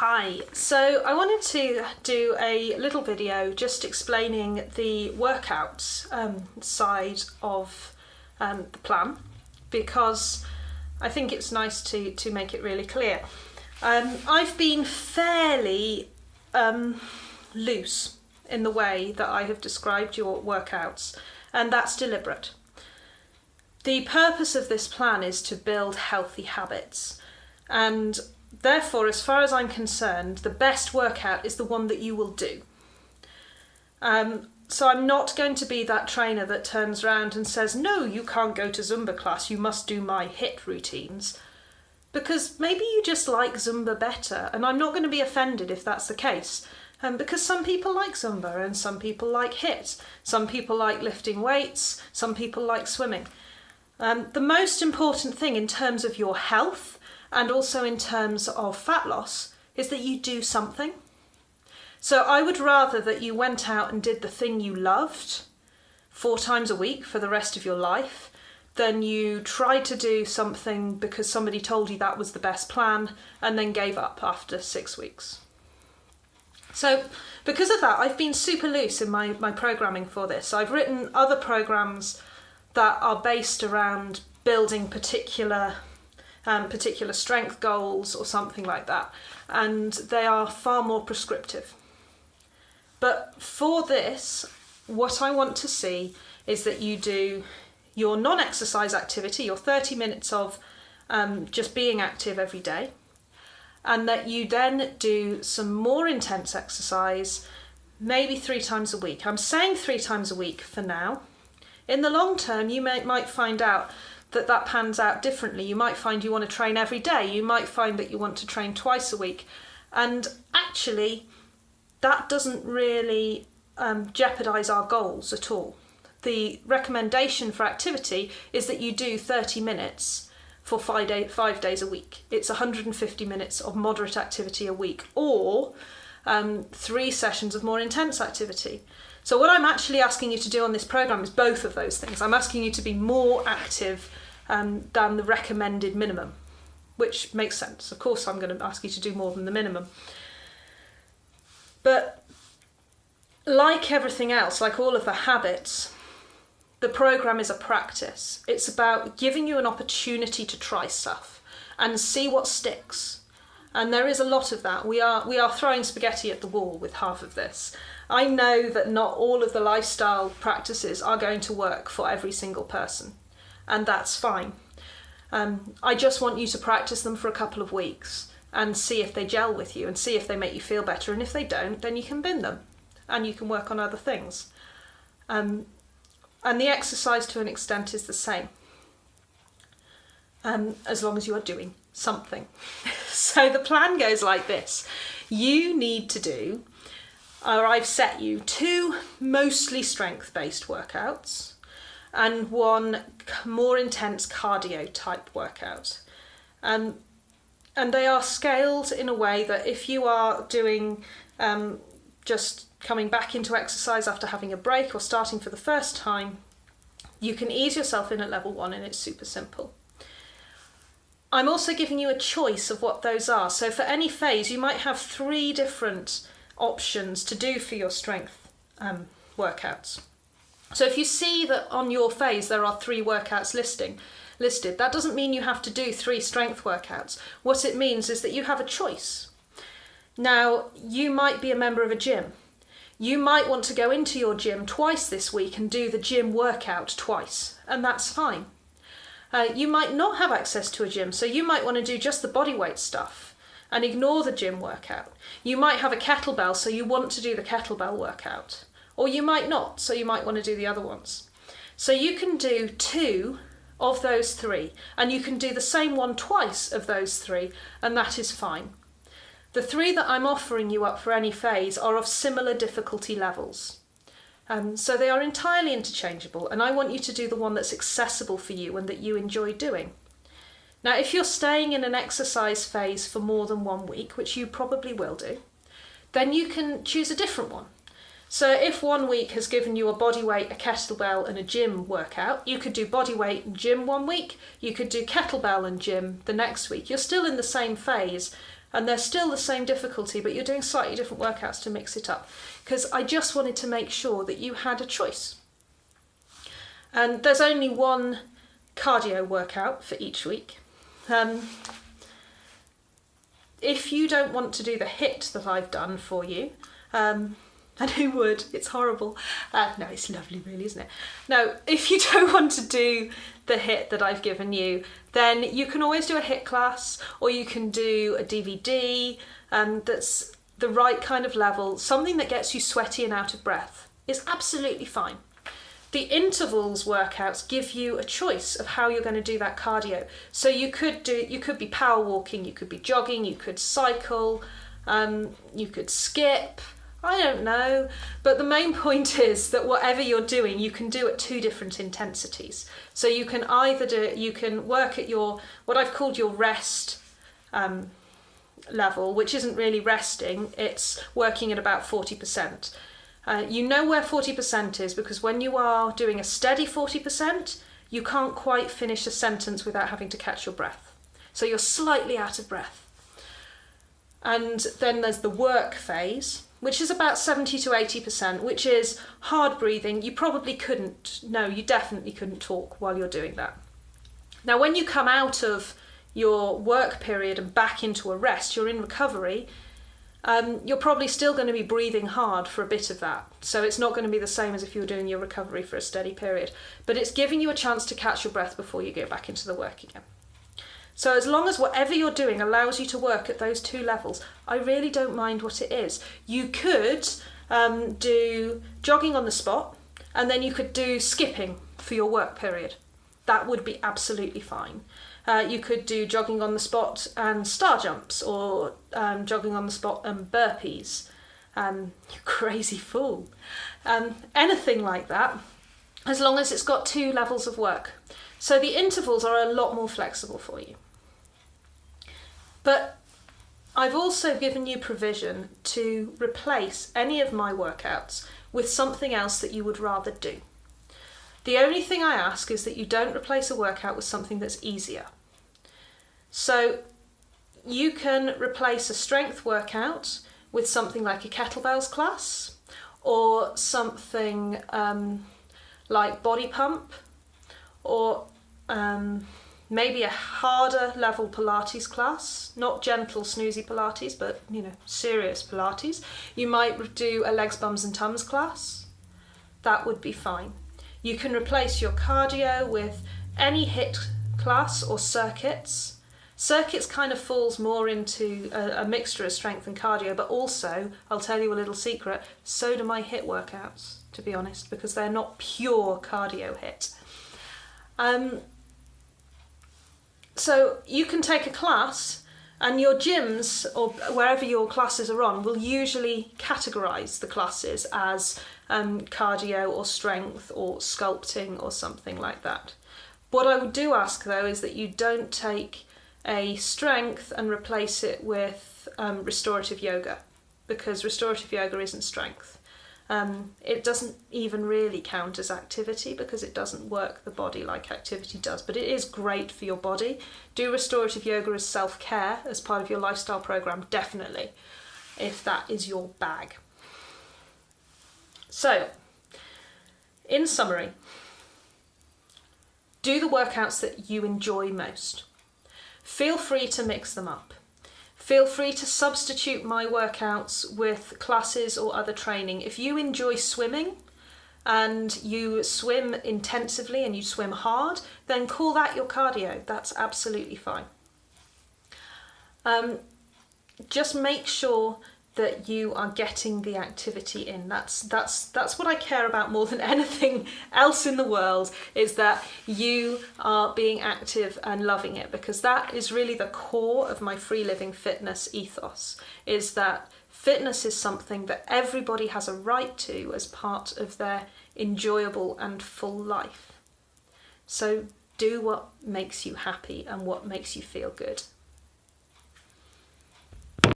Hi, so I wanted to do a little video just explaining the workouts side of the plan, because I think it's nice to make it really clear. I've been fairly loose in the way that I have described your workouts, and that's deliberate. The purpose of this plan is to build healthy habits, and therefore, as far as I'm concerned, the best workout is the one that you will do. So I'm not going to be that trainer that turns around and says, no, you can't go to Zumba class, you must do my HIIT routines. Because maybe you just like Zumba better, and I'm not going to be offended if that's the case. Because some people like Zumba and some people like HIIT. Some people like lifting weights, some people like swimming. The most important thing in terms of your health and also in terms of fat loss is that you do something. So I would rather that you went out and did the thing you loved 4 times a week for the rest of your life than you tried to do something because somebody told you that was the best plan and then gave up after 6 weeks. So because of that, I've been super loose in my programming for this. I've written other programs that are based around building particular strength goals or something like that, and they are far more prescriptive. But for this, what I want to see is that you do your non-exercise activity, your 30 minutes of just being active every day, and that you then do some more intense exercise, maybe 3 times a week. I'm saying 3 times a week for now. In the long term, you might find out that pans out differently. You might find you want to train every day. You might find that you want to train twice a week. And actually, that doesn't really jeopardize our goals at all. The recommendation for activity is that you do 30 minutes for 5 days a week. It's 150 minutes of moderate activity a week, or 3 sessions of more intense activity. So what I'm actually asking you to do on this program is both of those things. I'm asking you to be more active than the recommended minimum, which makes sense. Of course, I'm going to ask you to do more than the minimum. But like everything else, like all of the habits, the program is a practice. It's about giving you an opportunity to try stuff and see what sticks. And there is a lot of that. We are throwing spaghetti at the wall with half of this. I know that not all of the lifestyle practices are going to work for every single person, and that's fine. I just want you to practice them for a couple of weeks and see if they gel with you and see if they make you feel better. And if they don't, then you can bin them and you can work on other things. And the exercise to an extent is the same, as long as you are doing something. So the plan goes like this. You need to do, or I've set you 2 mostly strength-based workouts and 1 more intense cardio type workout. And they are scaled in a way that if you are doing just coming back into exercise after having a break or starting for the first time, you can ease yourself in at level 1, and it's super simple. I'm also giving you a choice of what those are. So for any phase, you might have 3 different options to do for your strength workouts. So if you see that on your phase there are 3 workouts listed, that doesn't mean you have to do 3 strength workouts. What it means is that you have a choice. Now, you might be a member of a gym. You might want to go into your gym twice this week and do the gym workout twice, and that's fine. You might not have access to a gym, so you might want to do just the bodyweight stuff and ignore the gym workout. You might have a kettlebell, so you want to do the kettlebell workout. Or you might not, so you might want to do the other ones. So you can do 2 of those 3, and you can do the same one twice of those 3, and that is fine. The 3 that I'm offering you up for any phase are of similar difficulty levels. So they are entirely interchangeable, and I want you to do the one that's accessible for you and that you enjoy doing. Now, if you're staying in an exercise phase for more than 1 week, which you probably will do, then you can choose a different one. So if 1 week has given you a bodyweight, a kettlebell and a gym workout, you could do bodyweight and gym 1 week, you could do kettlebell and gym the next week. You're still in the same phase, and they're still the same difficulty, but you're doing slightly different workouts to mix it up, because I just wanted to make sure that you had a choice. And there's only one cardio workout for each week. If you don't want to do the HIIT that I've done for you, and who would? It's horrible. No, it's lovely really, isn't it? No, if you don't want to do the HIIT that I've given you, then you can always do a HIIT class, or you can do a DVD that's the right kind of level. Something that gets you sweaty and out of breath is absolutely fine. The intervals workouts give you a choice of how you're going to do that cardio. So you could be power walking, you could be jogging, you could cycle, you could skip, I don't know. But the main point is that whatever you're doing, you can do at 2 different intensities. So you can you can work at your, what I've called your rest level, which isn't really resting, it's working at about 40%. You know where 40% is, because when you are doing a steady 40%, you can't quite finish a sentence without having to catch your breath. So you're slightly out of breath. And then there's the work phase, which is about 70 to 80%, which is hard breathing. You definitely couldn't talk while you're doing that. Now, when you come out of your work period and back into a rest, you're in recovery, you're probably still going to be breathing hard for a bit of that. So it's not going to be the same as if you were doing your recovery for a steady period. But it's giving you a chance to catch your breath before you go back into the work again. So as long as whatever you're doing allows you to work at those 2 levels, I really don't mind what it is. You could do jogging on the spot, and then you could do skipping for your work period. That would be absolutely fine. You could do jogging on the spot and star jumps, or jogging on the spot and burpees. You crazy fool. Anything like that, as long as it's got 2 levels of work. So the intervals are a lot more flexible for you. But I've also given you provision to replace any of my workouts with something else that you would rather do. The only thing I ask is that you don't replace a workout with something that's easier. So you can replace a strength workout with something like a kettlebells class, or something like body pump, or maybe a harder level Pilates class, not gentle snoozy Pilates, but serious Pilates. You might do a legs, bums and tums class. That would be fine. You can replace your cardio with any HIIT class or circuits. Circuits kind of falls more into a mixture of strength and cardio, but also, I'll tell you a little secret, so do my HIIT workouts, to be honest, because they're not pure cardio HIIT. So you can take a class, and your gyms, or wherever your classes are on, will usually categorise the classes as cardio or strength or sculpting or something like that. What I would do ask, though, is that you don't take a strength and replace it with restorative yoga, because restorative yoga isn't strength. It doesn't even really count as activity, because it doesn't work the body like activity does, but it is great for your body. Do restorative yoga as self-care, as part of your lifestyle program, definitely, if that is your bag. So, in summary, do the workouts that you enjoy most. Feel free to mix them up. Feel free to substitute my workouts with classes or other training. If you enjoy swimming and you swim intensively and you swim hard, then call that your cardio. That's absolutely fine. Just make sure that you are getting the activity in. That's what I care about more than anything else in the world, is that you are being active and loving it, because that is really the core of my free living fitness ethos, is that fitness is something that everybody has a right to as part of their enjoyable and full life. So do what makes you happy and what makes you feel good.